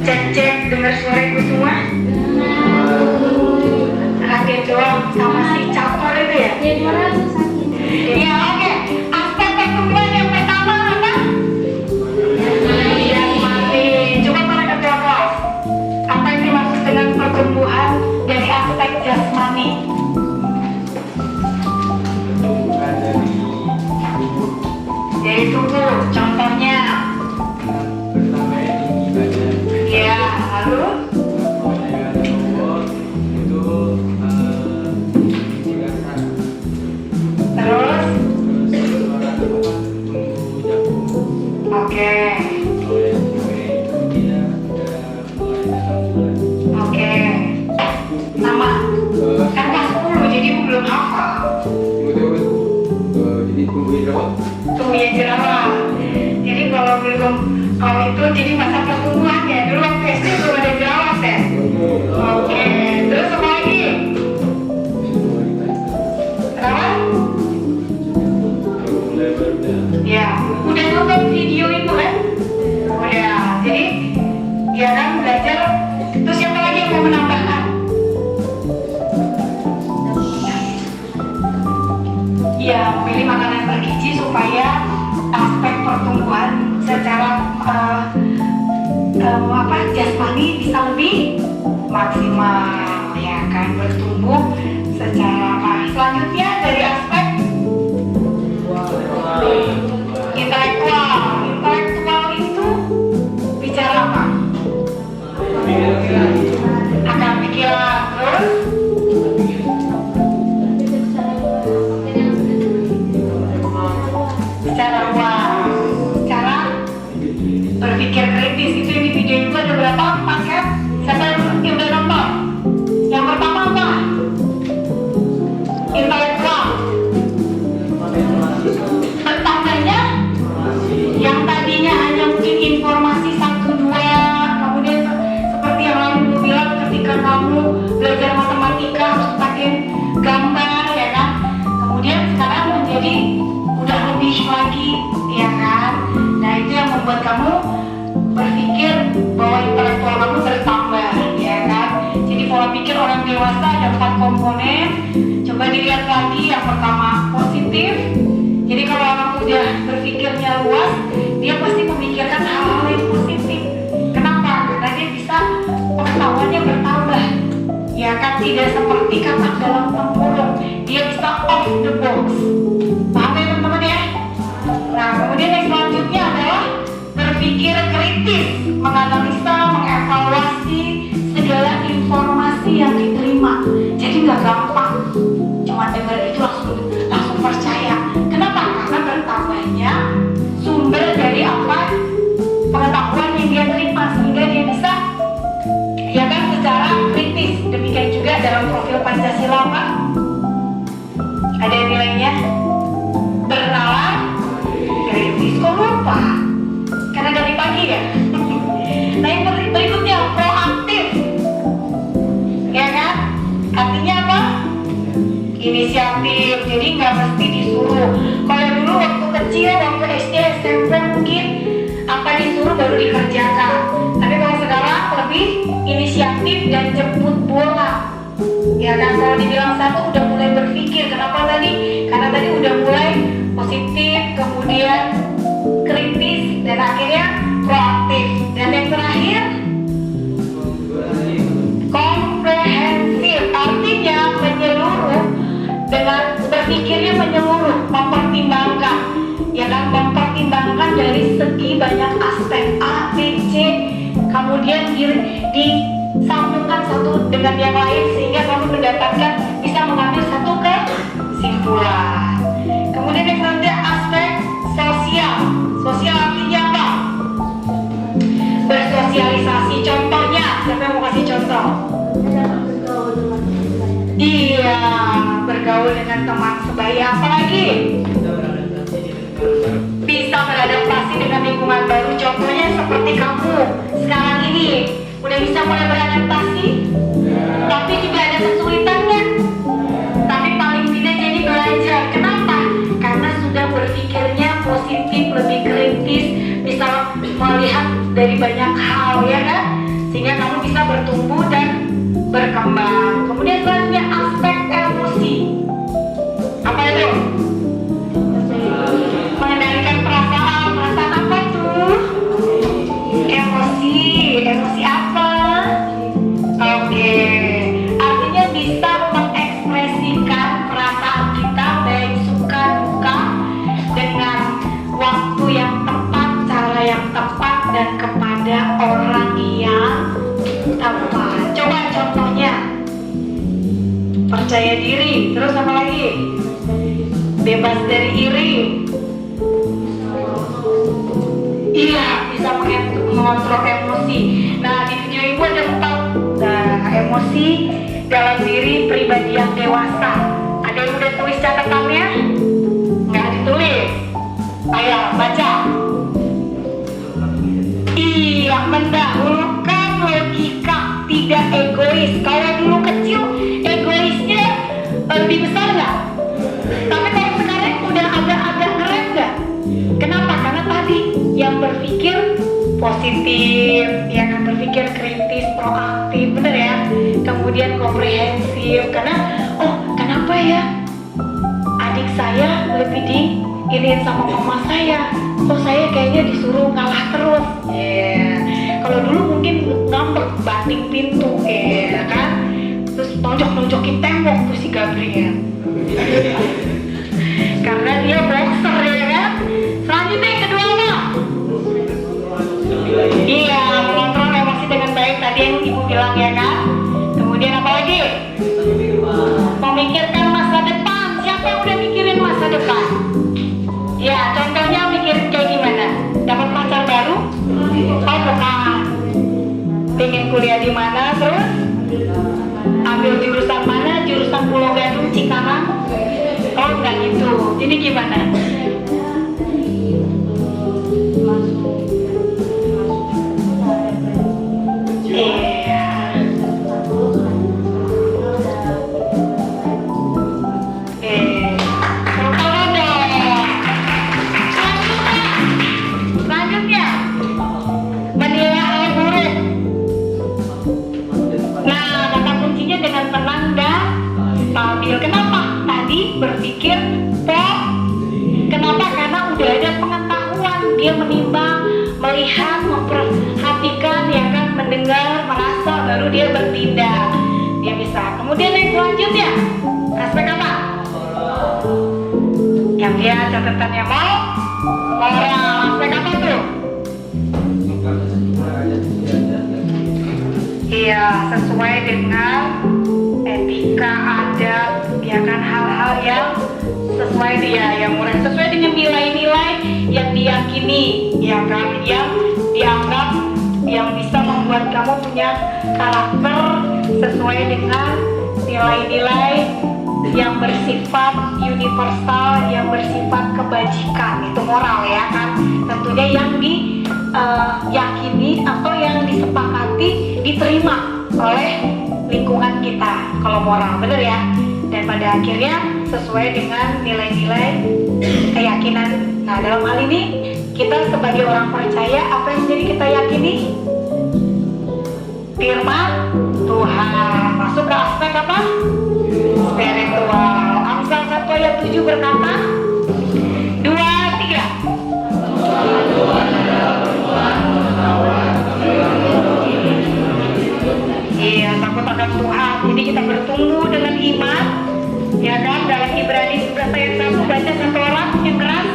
Cek dengar suara ibu semua? Kaget doang sama si cakor itu ya? Iya, oke. Aspek pertumbuhan yang pertama apa? Jasmani. Coba para ketua kelas, apa yang dimaksud dengan pertumbuhan dari aspek jasmani? Dari tubuh, contohnya. Ya, lalu? Terus? Oke. Oke. Sama. Kan kelas 10, jadi aku belum hafal. Tumbuhnya jerawat. Jadi kalau itu jadi masa pertumbuhan ya. Dulu waktu SD belum ada jerawat ya. Oke. Terus apa lagi? Kenapa? Ya, udah nonton video itu kan? Udah. Jadi ya kan belajar. Terus siapa lagi yang mau menambahkan? Ya, memilih makanan bergizi supaya aspek pertumbuhan secara jasmani bisa lebih maksimal, ya kan, bertumbuh secara selanjutnya dari aspek intelektual itu bicara apa? Akal pikiran. Terus bicara uang, cara berpikir kritis. Itu yang di video itu ada berapa paket? Siapa yang udah nonton? Yang pertama apa? Intelektual. Bertambahnya yang tadinya hanya mungkin informasi 1-2, kemudian seperti yang lain bilang ketika kamu belajar matematika harus pakai gambar, ya kan? Kemudian sekarang menjadi udah lebih lagi, ya kan? Nah, itu yang membuat kamu berpikir bahwa intelektual kamu bertambah, ya kan? Jadi pola pikir orang dewasa ada 4 komponen. Coba dilihat lagi. Yang pertama positif. Jadi kalau orang udah berpikirnya luas, dia pasti memikirkan hal-hal yang positif. Kenapa? Karena dia bisa pengetahuannya bertambah, ya kan? Tidak seperti katak dalam tempurung. Dia bisa off the box. Paham ya teman-teman ya? Nah, kemudian yang selanjutnya adalah berpikir kritis, menganalisa, mengevaluasi segala informasi yang diterima. Jadi nggak gampang cuma dengar itu langsung percaya. Kenapa? Karena bertambahnya sumber dari apa pengetahuan yang dia terima, sehingga dia bisa, ya kan, secara kritis. Demikian juga dalam profil Pancasila, Pak. Ada nilainya bernalar kritis. Kok lupa? Karena dari pagi ya. Nah, yang berikutnya proaktif, ya kan? Artinya apa? Inisiatif. Jadi nggak mesti disuruh. Kalau dulu waktu kecil, waktu SD, SMP mungkin apa disuruh baru dikerjakan. Tapi kalau sekarang lebih inisiatif dan jemput bola. Ya kan, kalau dibilang 1 udah mulai berpikir. Kenapa tadi? Karena tadi udah mulai positif, kemudian kritis, dan akhirnya proaktif. Dan yang terakhir komprehensif. Artinya menyeluruh, dengan berpikirnya menyeluruh, mempertimbangkan, ya kan, mempertimbangkan dari segi banyak aspek A, B, C, kemudian disambungkan satu dengan yang lain sehingga kamu mendapatkan, bisa mengambil satu kesimpulan. Kemudian yang selanjutnya aspek sosial. Sosial artinya apa? Bersosialisasi. Contohnya, siapa yang mau kasih contoh? Iya, bergaul dengan teman sebaya. Apalagi? Bisa beradaptasi dengan lingkungan baru. Contohnya seperti kamu sekarang ini udah bisa mulai beradaptasi, tapi juga ada kesulitannya. Tapi paling tidak jadi belajar. Kenapa? Karena sudah berpikirnya positif, lebih kritis, bisa melihat dari banyak hal, ya kan? sehingga kamu bisa bertumbuh dan berkembang. Kemudian selanjutnya aspek emosi. Apa itu? Mengendalikan perasaan. Perasaan apa tuh? Emosi apa? Oke, artinya bisa mengekspresikan perasaan kita baik suka duka dengan waktu yang tepat, cara yang tepat, dan kepada orang yang tepat. Coba contohnya, percaya diri, terus apa lagi? Bebas dari iri. Iya, bisa mengontrol emosi. Nah, di video ibu ada 4 emosi dalam diri pribadi yang dewasa. Ada yang udah tulis catatannya? Nggak ditulis. Ayo, baca. Iya, mendahulukan logika, tidak egois. Kalau dulu kecil, egoisnya lebih besar nggak? Tapi kalau sekarang udah agak-agak ngerem nggak? Kenapa? Karena tadi yang berpikir positif, ya kan, berpikir kritis, proaktif, bener ya. Kemudian komprehensif, karena kenapa ya adik saya lebih diiniin sama mama saya, saya kayaknya disuruh ngalah terus. Kalau dulu mungkin ngambek banting pintu, kan, terus nonjok-nonjokin tembok tuh si Gabriel. Karena dia boxer, ya kan. Selanjutnya yang kedua apa? Iya, mengontrol emosi dengan baik, tadi yang ibu bilang, ya kan. Kemudian apa lagi? Memikirkan masa depan. Siapa yang udah mikirin masa depan? Ya, contohnya mikirin kayak gimana? Dapat pacar baru? Bukan. Pengen kuliah di mana, terus ambil jurusan mana? Jurusan Pulau Gadung, Cikarang? Enggak gitu. Ini gimana? Kenapa? Tadi berpikir kenapa? Karena udah ada pengetahuan, dia menimbang, melihat, memperhatikan, ya kan, mendengar, merasa, baru dia bertindak, dia bisa. Kemudian yang selanjutnya, aspek apa? Yang dia catatannya moral. Aspek apa tuh? Iya, sesuai dengan etika, adat, ya kan, hal-hal yang sesuai yang moral, sesuai dengan nilai-nilai yang diyakini, ya kan, yang dianggap yang bisa membuat kamu punya karakter sesuai dengan nilai-nilai yang bersifat universal, yang bersifat kebajikan. Itu moral, ya kan, tentunya yang diyakini atau yang disepakati, diterima oleh lingkungan kita kalau moral, bener ya. Dan pada akhirnya sesuai dengan nilai-nilai keyakinan. Nah, dalam hal ini kita sebagai orang percaya, apa yang menjadi kita yakini? Firman Tuhan. Masuk ke aspek apa? Spiritual. Amsal 1 ayat 7 berkata, 2, 3. Iya, takut akan Tuhan. Jadi kita bertumbuh dengan iman, ya kan. Dalam Ibrani 11 ayat 1, baca satu orang yang keras.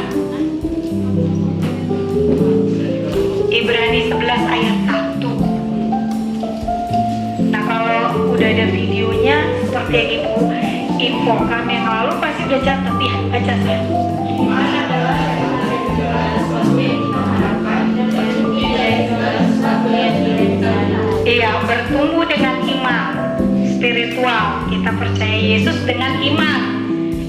Ibrani 11 ayat 1. Nah, kalau udah ada videonya seperti yang ibu infokan yang lalu, pasti udah catat ya, baca saya. Iya, bertumbuh dengan iman spiritual. Kita percaya Yesus dengan iman,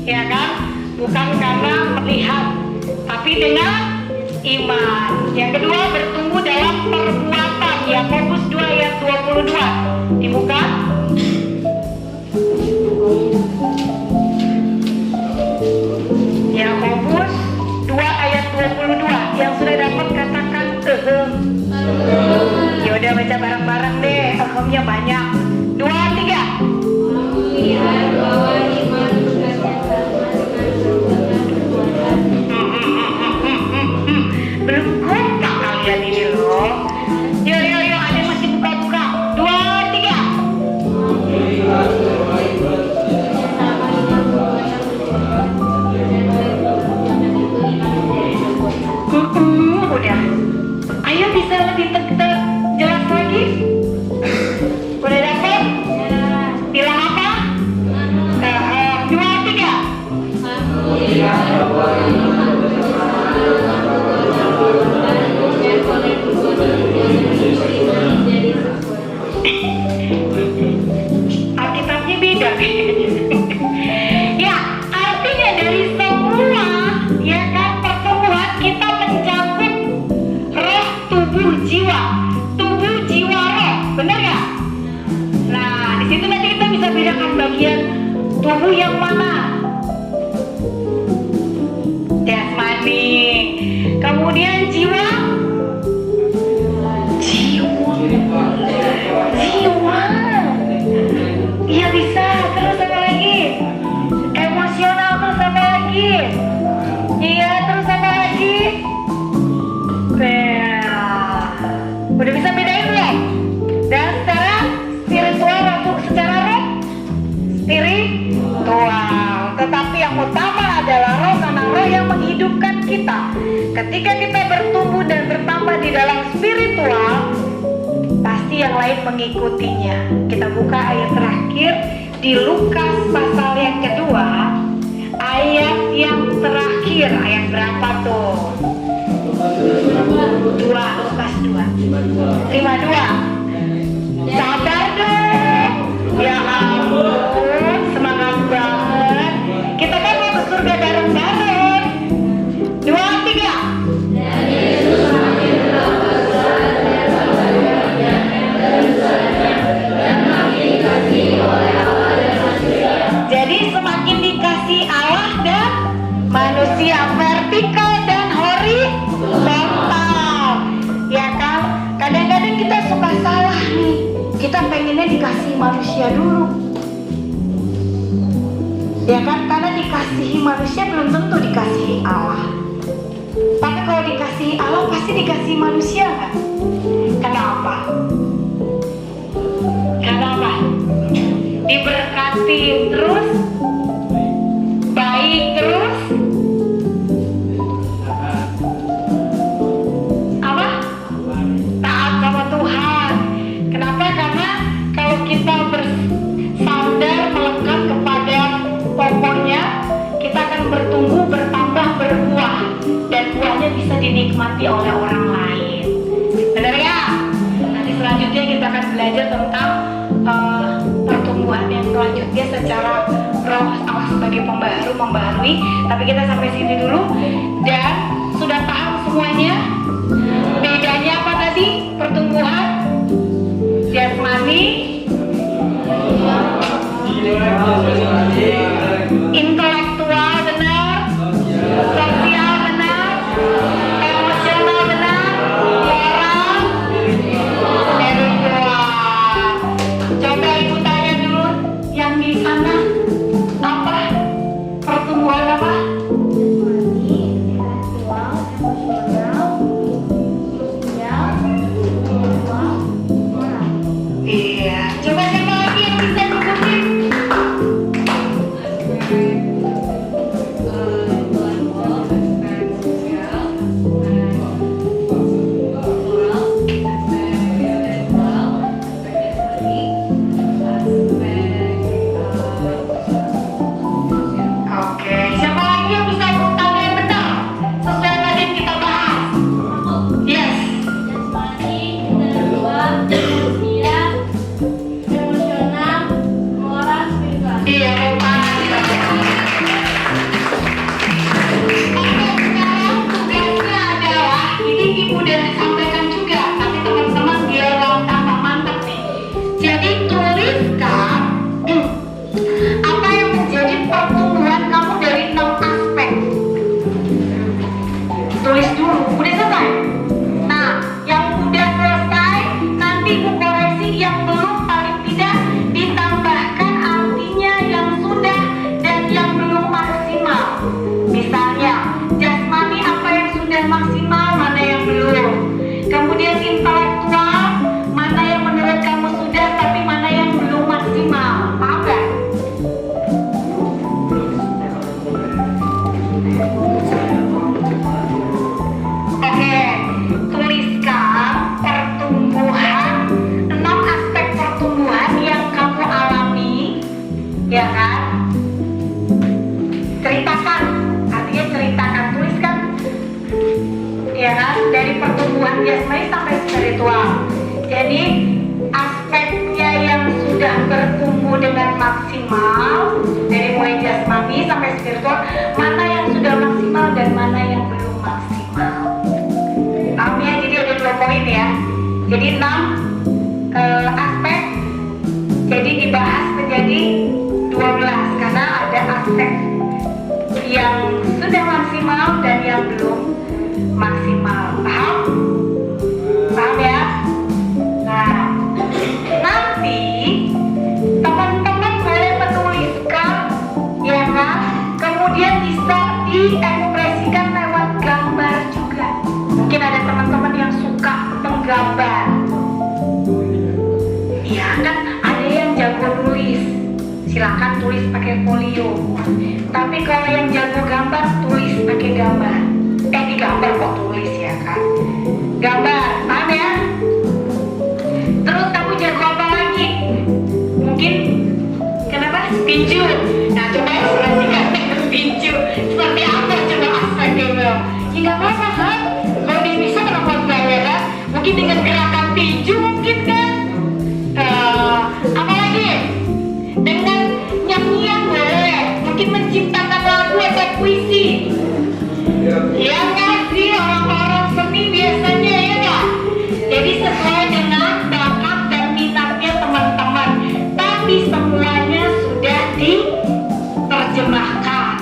ya kan? Bukan karena melihat, tapi dengan iman. Yang kedua, bertumbuh dalam perbuatan. Yakobus 2 ayat 22. Dibuka. Yakobus 2 ayat 22. Yang sudah dapat katakan Ya udah baca bareng-bareng jumlahnya banyak. 2, 3. Melihat bahwa iman tugasnya sama dengan berbuatan perbuatan. Belum kompak kalian ini loh. Yuk, ada yang masih buka-buka. 2, 3. Melihat bahwa iman tugasnya sama dengan berbuatan perbuatan dan berbuatan itu iman dari perbuatan. Udah. Ayo bisa lebih jelas lagi. Udah dapat? Bilang apa? 2, 3. Melihat bahwa iman tugasnya sama dengan berbuatan dan perbuatan itu iman menjadi sempurna. Alkitabnya beda kayaknya. Ya, artinya dari semua ya kan pertemuan kita mencakup roh, tubuh, jiwa, roh, benar nggak? Nah, di situ nanti kita bisa bedakan bagian tubuh yang mana. Jasmani, kemudian jiwa. Iya bisa, terus apa lagi? Emosional, terus apa lagi? Iya, terus apa lagi? Udah bisa bedain belum? Dan secara spiritual maupun secara roh? Spiritual. Tetapi yang utama adalah roh, karena roh yang menghidupkan kita. Ketika kita bertumbuh dan bertambah di dalam spiritual, pasti yang lain mengikutinya. Kita buka ayat terakhir di Lukas pasal yang kedua, ayat yang terakhir. Ayat berapa tuh? 2, Lukas 2 52. Sabar dong. Ya ampun, semangat banget. Kita kan mau ke surga bareng-bareng. 2, 3. Jadi semakin dikasih Allah dan manusia, vertikal dan horizontal, ya kan? Kadang-kadang kita suka salah nih. Kita pengennya dikasih manusia dulu, ya kan? Karena dikasihi manusia belum tentu dikasihi Allah. Tapi kalau dikasihi Allah pasti dikasihi manusia nggak? Kenapa? Kenapa? Diberkati terus, baik terus, apa? Taat sama Tuhan. Kenapa? Karena kalau kita bersandar melekat kepada pokoknya, kita akan bertumbuh, bertambah, berbuah, dan buahnya bisa dinikmati oleh orang lain. Benar ya? Nanti selanjutnya kita akan belajar tentang pertumbuhan yang selanjutnya secara roh Allah sebagai membaharui. Tapi kita sampai sini dulu. Dan sudah paham semuanya? Bedanya apa tadi? Pertumbuhan jasmani, intelektual benar, sosial benar, emosional benar, moral spiritual. Coba ibu tanya dulu yang di sana, apa pertumbuhan apa? Intelektual, emosional, sosial, aspek, jadi dibahas menjadi 12 karena ada aspek yang sudah maksimal dan yang belum maksimal. Paham? Paham ya? Nah, nanti teman-teman boleh menuliskan, ya kan? Kemudian bisa diekspresikan lewat gambar juga. Mungkin ada teman-teman yang suka menggambar. Iya kan, ada yang jago nulis, silakan tulis pakai folio. Tapi kalau yang jago gambar, tulis pakai gambar. Digambar kok tulis ya kan? Gambar, paham ya? Terus kamu jago apa lagi? Mungkin kenapa? Tinju. Nah, coba ekspresikan dengan tinju. Seperti apa coba aspeknya? Ya nggak apa-apa kan? Kalau dia bisa kenapa enggak ya kan? Mungkin dengan gerakan tinju mungkin kan? Apa lagi? Dengan nyanyian boleh. Mungkin menciptakan lagu atau puisi. Ya nggak sih, orang-orang seni biasanya ya nggak? Jadi sesuai dengan bakat dan minatnya teman-teman. Tapi semuanya sudah diterjemahkan.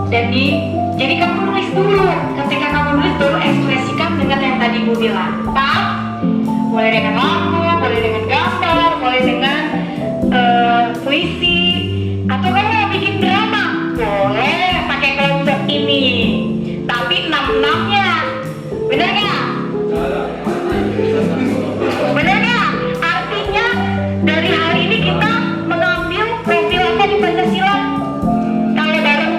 Jadi kamu nulis dulu. Ketika kamu nulis baru ekspresikan dengan yang tadi Bu bilang. Paham? Boleh dengan lagu, boleh dengan gambar, boleh dengan puisi, atau kamu mau bikin drama, boleh pakai konsep ini. Tapi 6-6-nya, bener nggak? Bener nggak? Artinya dari hari ini kita mengambil profil apa di Pancasila? Kalau bareng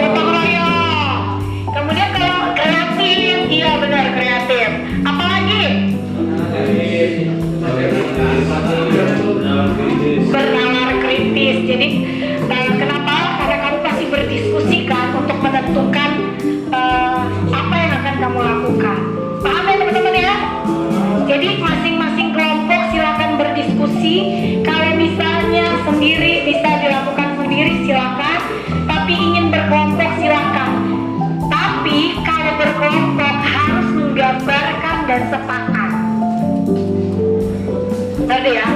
gotong royong. Kemudian kalau kreatif, iya benar kreatif. Apalagi? Bernalar kritis. Jadi kenapa? Karena kamu pasti berdiskusi kan untuk menentukan apa yang akan kamu lakukan. Paham ya teman-teman ya? Jadi masing-masing kelompok silakan berdiskusi. Kalau misalnya sendiri bisa dilakukan sendiri silakan. Tapi ingin berkelompok silakan. Tapi kalau berkelompok harus menggambarkan dan sepakat. Ada ya?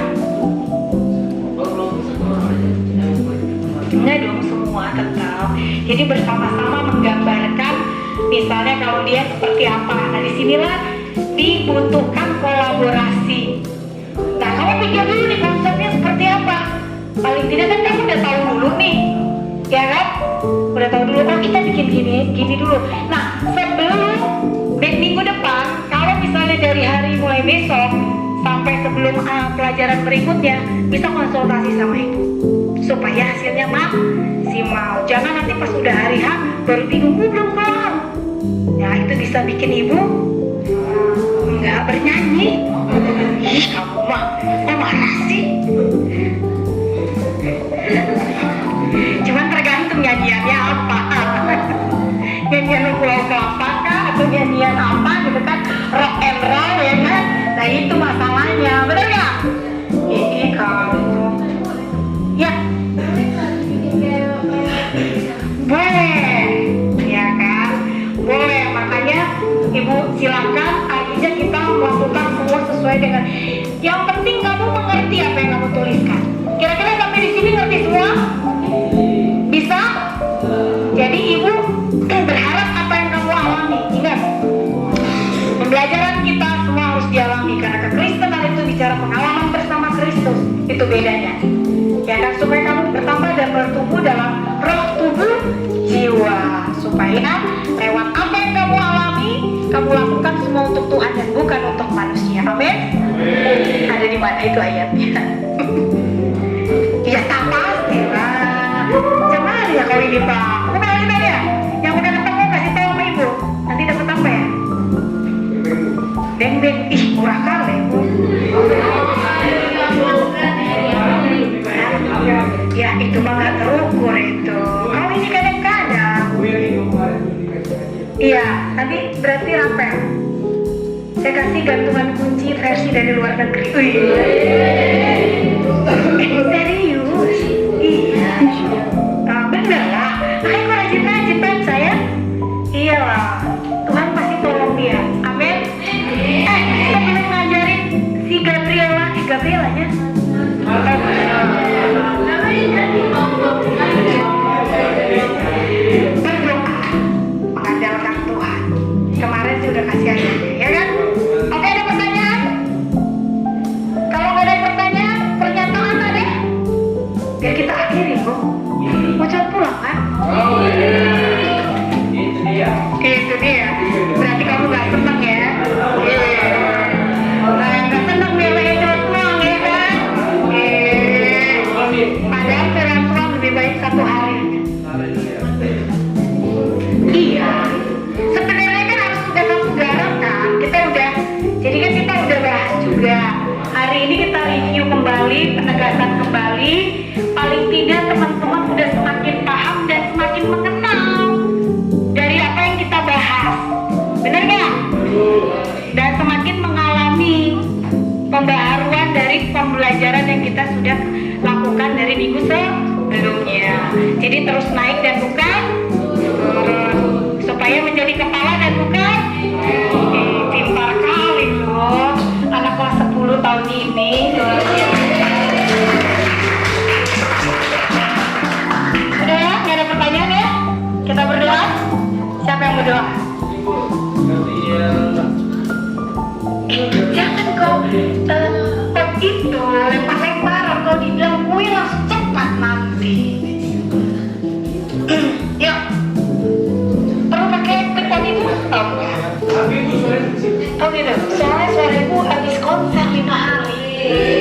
Enggak dong, semua tetap. Jadi bersama-sama menggambarkan, misalnya kalau dia seperti apa. Nah disinilah dibutuhkan kolaborasi. Nah kamu pikir dulu nih konsepnya seperti apa. Paling tidak kan kamu udah tahu dulu nih, ya kan? Udah tahu dulu, oh kita bikin gini dulu. Nah sebelum minggu depan, kalau misalnya dari hari mulai besok sampai sebelum pelajaran berikutnya, bisa konsultasi sama ibu supaya hasilnya maksimal. Jangan nanti pas udah hari H baru bingung belum kelar. Ya itu bisa bikin ibu nggak bernyanyi. Ih kamu mah kok marah sih? Cuman tergantung nyanyiannya apa. Nyanyian Pulau Kelapa kah atau nyanyian apa gitu kan, rock and roll ya kan. Nah itu masalahnya, benar nggak? Kamu ya boleh, ya kan? Boleh, makanya ibu silakan. Artinya kita melakukan semua sesuai dengan. Yang penting kamu mengerti apa yang kamu tuliskan. Kira-kira sampai di sini ngerti semua? Bisa? Jadi ibu berharap apa yang kamu alami. Ingat, pembelajaran kita semua harus dialami karena kekristenan itu bicara pengalaman bersama Kristus. Itu bedanya. Ya kan, supaya kamu bertambah dan bertumbuh dalam roh, tubuh, jiwa. Supaya lewat apa yang kamu alami, kamu lakukan semua untuk Tuhan dan bukan untuk manusia. Amin. Ada di mana itu ayatnya? Ya tak pasti lah. Coba ya kalau ini Pak. Udah ya. Yang udah ketemu kasih tahu sama ibu. Nanti dapat apa ya? Beng-beng. Ih murah kali ibu. Ya itu mah nggak terukur itu. Kalau ini kadang-kadang. Iya, tapi berarti rapel. Saya kasih gantungan kunci versi dari luar negeri. Serius? Iya. Bener lah. Ayo rajin-rajin kan saya. Iyalah. Tuhan pasti tolong dia. Amin. Sebelum juga. Hari ini kita review kembali, penegasan kembali. Paling tidak teman-teman udah semakin paham dan semakin mengenal dari apa yang kita bahas. Bener nggak? Dan semakin mengalami pembaharuan dari pembelajaran yang kita sudah lakukan dari minggu sebelumnya. Jadi terus naik dan bukan turun, supaya menjadi kepala dan bukan pintar kali loh anak kelas 10 tahun ini. Udah ya, nggak ada pertanyaan ya? Kita berdoa. Siapa yang berdoa? Jangan kau itu lempar-lemparan, kau dibilang kue langsung cepat nanti. Yuk, perlu pakai telepon itu? Oh, oh gitu, soalnya suara ibu habis konser 5 hari.